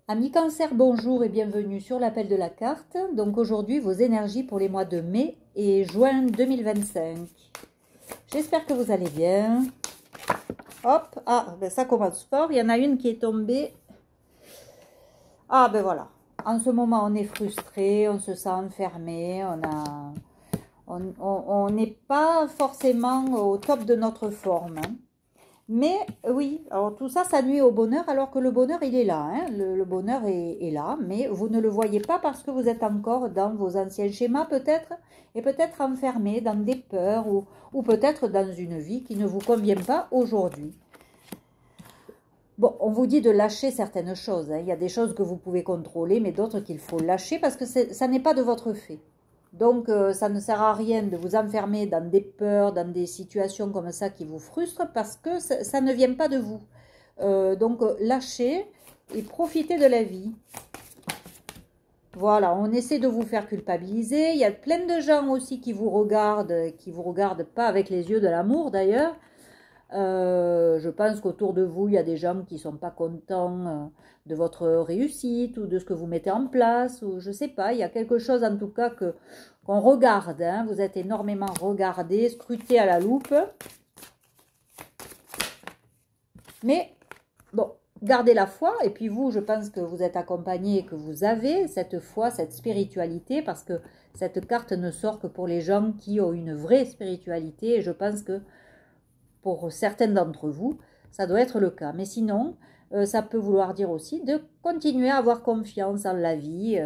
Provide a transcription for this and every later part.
Amis Cancer, bonjour et bienvenue sur l'appel de la carte. Donc aujourd'hui, vos énergies pour les mois de mai et juin 2025. J'espère que vous allez bien. Hop, ben ça commence fort. Il y en a une qui est tombée. Ah ben voilà. En ce moment, on est frustré, on se sent enfermé, on n'est pas forcément au top de notre forme. Mais oui, alors tout ça, ça nuit au bonheur, alors que le bonheur, il est là. Hein. Le bonheur est là, mais vous ne le voyez pas parce que vous êtes encore dans vos anciens schémas peut-être, et peut-être enfermé dans des peurs ou peut-être dans une vie qui ne vous convient pas aujourd'hui. Bon, on vous dit de lâcher certaines choses. Hein. Il y a des choses que vous pouvez contrôler, mais d'autres qu'il faut lâcher parce que ça n'est pas de votre fait. Donc, ça ne sert à rien de vous enfermer dans des peurs, dans des situations comme ça qui vous frustrent parce que ça ne vient pas de vous. Donc, lâchez et profitez de la vie. Voilà, on essaie de vous faire culpabiliser. Il y a plein de gens aussi qui vous regardent pas avec les yeux de l'amour d'ailleurs. Je pense qu'autour de vous, il y a des gens qui ne sont pas contents de votre réussite ou de ce que vous mettez en place, ou je ne sais pas, il y a quelque chose en tout cas qu'on regarde, hein. Vous êtes énormément regardé, scruté à la loupe. Mais, bon, gardez la foi, et puis vous, je pense que vous êtes accompagné et que vous avez cette foi, cette spiritualité, parce que cette carte ne sort que pour les gens qui ont une vraie spiritualité, et je pense que pour certaines d'entre vous, ça doit être le cas. Mais sinon, ça peut vouloir dire aussi de continuer à avoir confiance en la vie.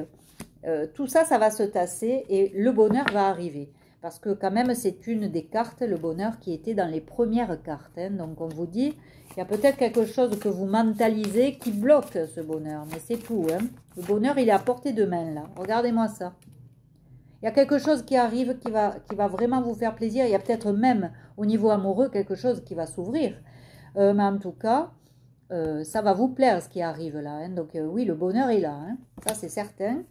Tout ça, ça va se tasser et le bonheur va arriver. Parce que quand même, c'est une des cartes, le bonheur, qui était dans les premières cartes. Hein. Donc, on vous dit, il y a peut-être quelque chose que vous mentalisez qui bloque ce bonheur. Mais c'est tout. Hein. Le bonheur, il est à portée de main, là. Regardez-moi ça. Il y a quelque chose qui arrive qui va vraiment vous faire plaisir. Il y a peut-être même au niveau amoureux quelque chose qui va s'ouvrir. Mais en tout cas, ça va vous plaire ce qui arrive là. Hein. Donc oui, le bonheur est là. Hein. Ça, c'est certain.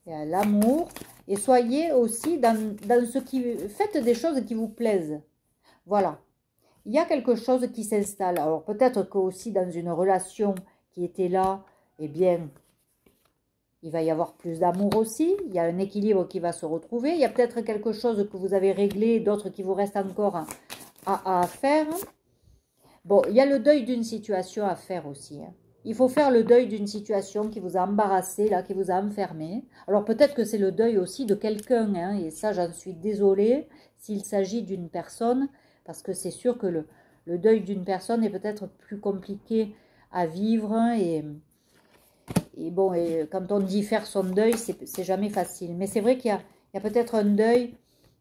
Il y a l'amour. Et soyez aussi dans ce qui... Faites des choses qui vous plaisent. Voilà. Il y a quelque chose qui s'installe. Alors peut-être que aussi dans une relation qui était là, eh bien... il va y avoir plus d'amour aussi, il y a un équilibre qui va se retrouver, il y a peut-être quelque chose que vous avez réglé, d'autres qui vous restent encore à faire. Bon, il y a le deuil d'une situation à faire aussi. Hein. Il faut faire le deuil d'une situation qui vous a embarrassé, là, qui vous a enfermé. Alors peut-être que c'est le deuil aussi de quelqu'un, hein, et ça j'en suis désolée s'il s'agit d'une personne, parce que c'est sûr que le deuil d'une personne est peut-être plus compliqué à vivre, et bon, et quand on dit faire son deuil, c'est jamais facile. Mais c'est vrai qu'il y a peut-être un deuil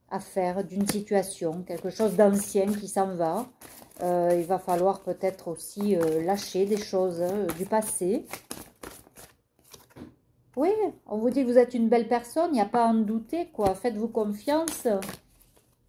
à faire d'une situation, quelque chose d'ancien qui s'en va. Il va falloir peut-être aussi lâcher des choses du passé. Oui, on vous dit que vous êtes une belle personne, il n'y a pas à en douter, quoi. Faites-vous confiance.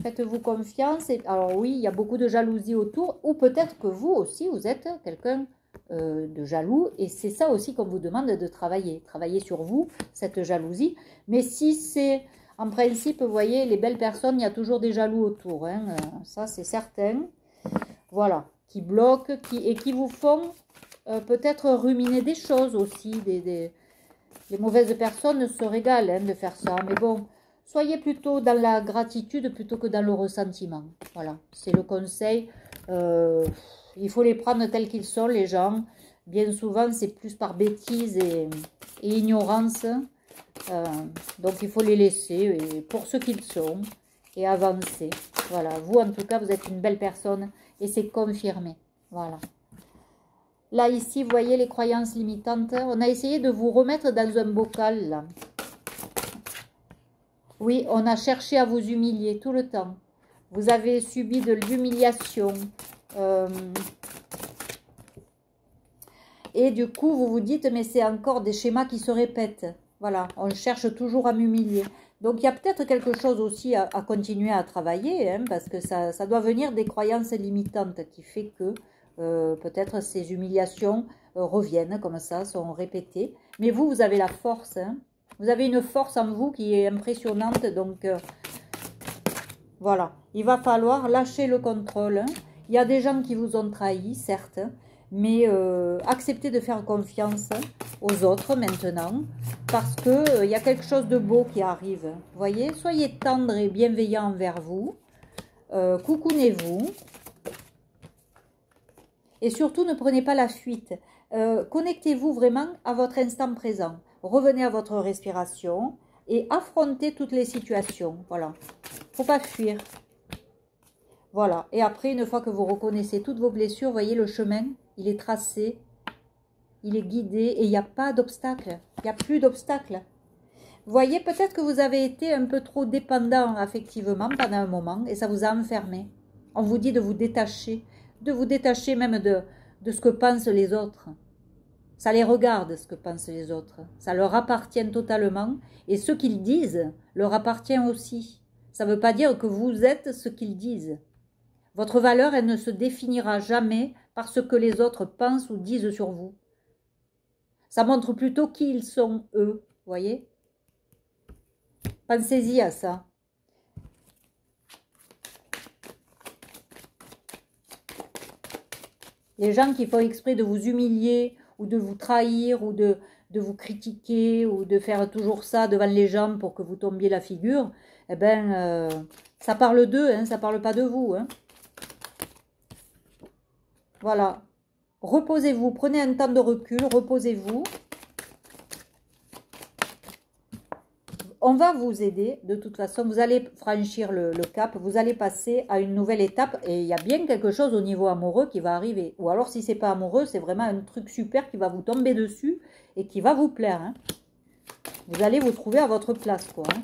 Faites-vous confiance. Alors oui, il y a beaucoup de jalousie autour, ou peut-être que vous aussi, vous êtes quelqu'un de jaloux, et c'est ça aussi qu'on vous demande de travailler sur vous, cette jalousie. Mais si c'est, en principe, vous voyez, les belles personnes, il y a toujours des jaloux autour, hein, ça c'est certain, voilà, qui bloquent, et qui vous font peut-être ruminer des choses aussi, les mauvaises personnes se régalent hein, de faire ça, mais bon, soyez plutôt dans la gratitude plutôt que dans le ressentiment, voilà, c'est le conseil. Il faut les prendre tels qu'ils sont, les gens. Bien souvent, c'est plus par bêtise et ignorance. Donc, il faut les laisser pour ce qu'ils sont et avancer. Voilà. Vous, en tout cas, vous êtes une belle personne et c'est confirmé. Voilà. Là, ici, vous voyez les croyances limitantes. On a essayé de vous remettre dans un bocal, là. Oui, on a cherché à vous humilier tout le temps. Vous avez subi de l'humiliation. Et du coup, vous vous dites, mais c'est encore des schémas qui se répètent. Voilà, on cherche toujours à m'humilier. Donc, il y a peut-être quelque chose aussi à continuer à travailler, hein, parce que ça doit venir des croyances limitantes qui fait que peut-être ces humiliations reviennent comme ça, sont répétées. Mais vous, vous avez la force. Hein. Vous avez une force en vous qui est impressionnante. Donc, voilà, il va falloir lâcher le contrôle. Hein. Il y a des gens qui vous ont trahi, certes, Mais acceptez de faire confiance aux autres maintenant, parce que y a quelque chose de beau qui arrive. Vous voyez, soyez tendre et bienveillant envers vous. Coucounez-vous. Et surtout, ne prenez pas la fuite. Connectez-vous vraiment à votre instant présent. Revenez à votre respiration et affrontez toutes les situations. Voilà. Faut pas fuir. Voilà. Et après, une fois que vous reconnaissez toutes vos blessures, voyez le chemin, il est tracé, il est guidé et il n'y a pas d'obstacle. Il n'y a plus d'obstacle. Vous voyez, peut-être que vous avez été un peu trop dépendant affectivement pendant un moment et ça vous a enfermé. On vous dit de vous détacher même de ce que pensent les autres. Ça les regarde ce que pensent les autres. Ça leur appartient totalement et ce qu'ils disent leur appartient aussi. Ça ne veut pas dire que vous êtes ce qu'ils disent. Votre valeur, elle ne se définira jamais par ce que les autres pensent ou disent sur vous. Ça montre plutôt qui ils sont, eux. Vous voyez? Pensez-y à ça. Les gens qui font exprès de vous humilier ou de vous trahir ou de vous critiquer ou de faire toujours ça devant les gens pour que vous tombiez la figure, eh ben, ça parle d'eux, hein, ça parle pas de vous. Hein. Voilà. Reposez-vous, prenez un temps de recul, reposez-vous. On va vous aider, de toute façon, vous allez franchir le cap, vous allez passer à une nouvelle étape et il y a bien quelque chose au niveau amoureux qui va arriver. Ou alors si c'est pas amoureux, c'est vraiment un truc super qui va vous tomber dessus et qui va vous plaire. Hein. Vous allez vous trouver à votre place, quoi. Hein.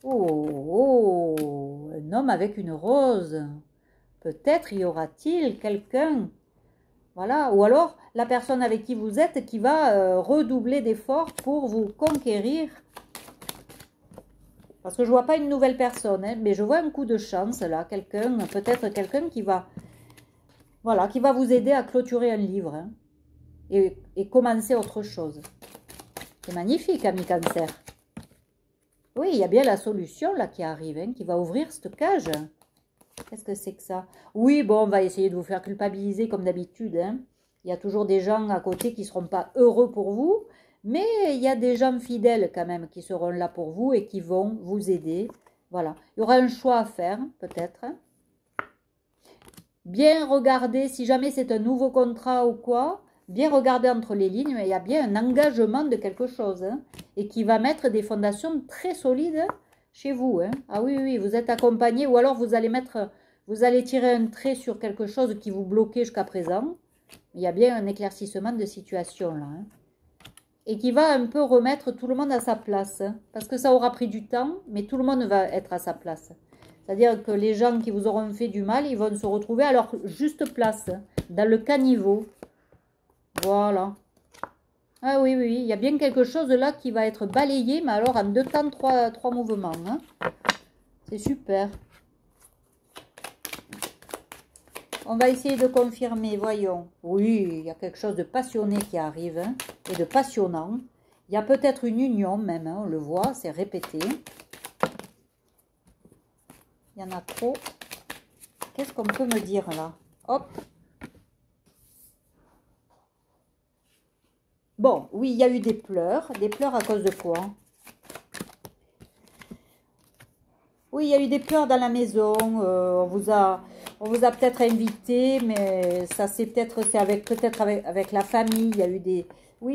Oh, un homme avec une rose. Peut-être y aura-t-il quelqu'un. Voilà, ou alors la personne avec qui vous êtes qui va redoubler d'efforts pour vous conquérir. Parce que je ne vois pas une nouvelle personne, hein, mais je vois un coup de chance là, quelqu'un, peut-être quelqu'un qui va, voilà, qui va vous aider à clôturer un livre hein, et commencer autre chose. C'est magnifique, ami Cancer. Oui, il y a bien la solution là qui arrive, hein, qui va ouvrir cette cage. Qu'est-ce que c'est que ça? Oui, bon, on va essayer de vous faire culpabiliser comme d'habitude. Hein. Il y a toujours des gens à côté qui ne seront pas heureux pour vous. Mais il y a des gens fidèles quand même qui seront là pour vous et qui vont vous aider. Voilà. Il y aura un choix à faire, peut-être. Bien regarder, si jamais c'est un nouveau contrat ou quoi, bien regarder entre les lignes, mais il y a bien un engagement de quelque chose. Hein, et qui va mettre des fondations très solides chez vous. Hein. Ah oui, oui, vous êtes accompagné ou alors vous allez tirer un trait sur quelque chose qui vous bloquait jusqu'à présent. Il y a bien un éclaircissement de situation là. Hein. Et qui va un peu remettre tout le monde à sa place. Parce que ça aura pris du temps, mais tout le monde va être à sa place. C'est-à-dire que les gens qui vous auront fait du mal, ils vont se retrouver à leur juste place, dans le caniveau. Voilà. Ah oui, oui, il y a bien quelque chose là qui va être balayé, mais alors en 2 temps, 3 mouvements. Hein. C'est super. On va essayer de confirmer, voyons. Oui, il y a quelque chose de passionné qui arrive, hein, et de passionnant. Il y a peut-être une union même, hein, on le voit, c'est répété. Il y en a trop. Qu'est-ce qu'on peut me dire là? Hop. Bon, oui, il y a eu des pleurs. Des pleurs à cause de quoi? Oui, il y a eu des pleurs dans la maison. On vous a peut-être invité, mais ça c'est peut-être avec la famille. Il y a eu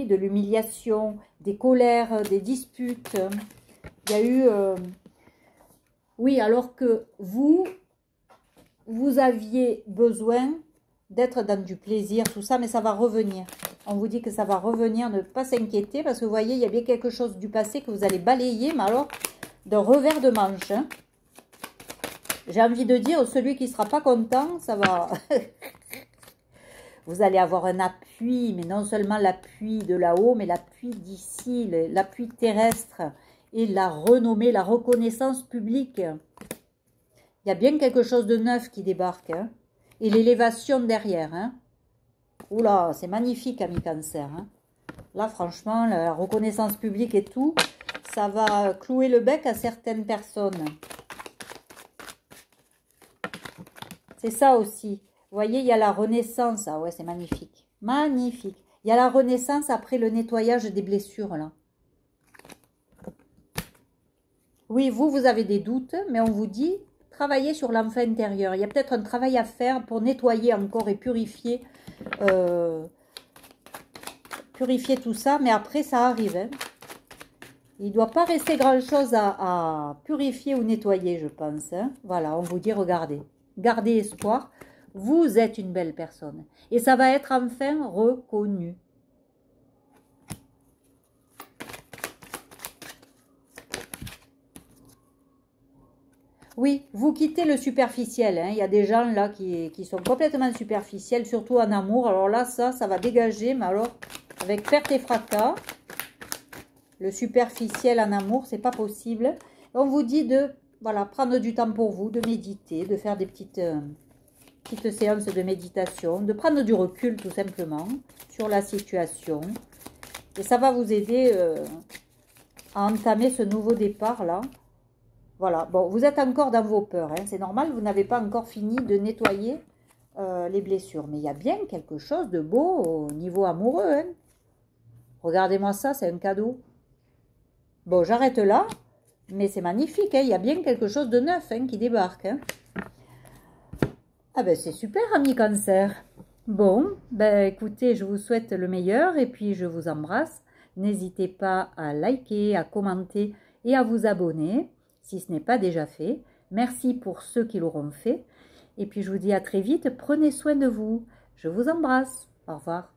de l'humiliation, des colères, des disputes. Il y a eu, oui, alors que vous aviez besoin d'être dans du plaisir, tout ça, mais ça va revenir. On vous dit que ça va revenir, ne pas s'inquiéter, parce que vous voyez, il y a bien quelque chose du passé que vous allez balayer, mais alors d'un revers de manche. Hein. J'ai envie de dire, celui qui ne sera pas content, ça va... Vous allez avoir un appui, mais non seulement l'appui de là-haut, mais l'appui d'ici, l'appui terrestre et la renommée, la reconnaissance publique. Il y a bien quelque chose de neuf qui débarque. Hein. Et l'élévation derrière. Hein. Oula, c'est magnifique, ami Cancer. Hein. Là, franchement, la reconnaissance publique et tout, ça va clouer le bec à certaines personnes. C'est ça aussi. Vous voyez, il y a la renaissance. Ah ouais, c'est magnifique. Magnifique. Il y a la renaissance après le nettoyage des blessures, là. Oui, vous avez des doutes, mais on vous dit, travaillez sur l'enfant intérieur. Il y a peut-être un travail à faire pour nettoyer encore et purifier tout ça, mais après, ça arrive. Hein. Il ne doit pas rester grand-chose à purifier ou nettoyer, je pense. Hein. Voilà, on vous dit, regardez, gardez espoir. Vous êtes une belle personne. Et ça va être enfin reconnu. Oui, vous quittez le superficiel. Hein. Il y a des gens là qui sont complètement superficiels, surtout en amour. Alors là, ça va dégager, mais alors, avec perte et fracas, le superficiel en amour, c'est pas possible. On vous dit de voilà, prendre du temps pour vous, de méditer, de faire des petites séances de méditation, de prendre du recul tout simplement sur la situation. Et ça va vous aider à entamer ce nouveau départ là. Voilà, bon, vous êtes encore dans vos peurs, hein. C'est normal, vous n'avez pas encore fini de nettoyer les blessures. Mais il y a bien quelque chose de beau au niveau amoureux. Hein. Regardez-moi ça, c'est un cadeau. Bon, j'arrête là, mais c'est magnifique. Hein. Il y a bien quelque chose de neuf qui débarque. Hein. Ah ben c'est super, ami Cancer. Bon, ben écoutez, je vous souhaite le meilleur et puis je vous embrasse. N'hésitez pas à liker, à commenter et à vous abonner. Si ce n'est pas déjà fait. Merci pour ceux qui l'auront fait. Et puis je vous dis à très vite. Prenez soin de vous. Je vous embrasse. Au revoir.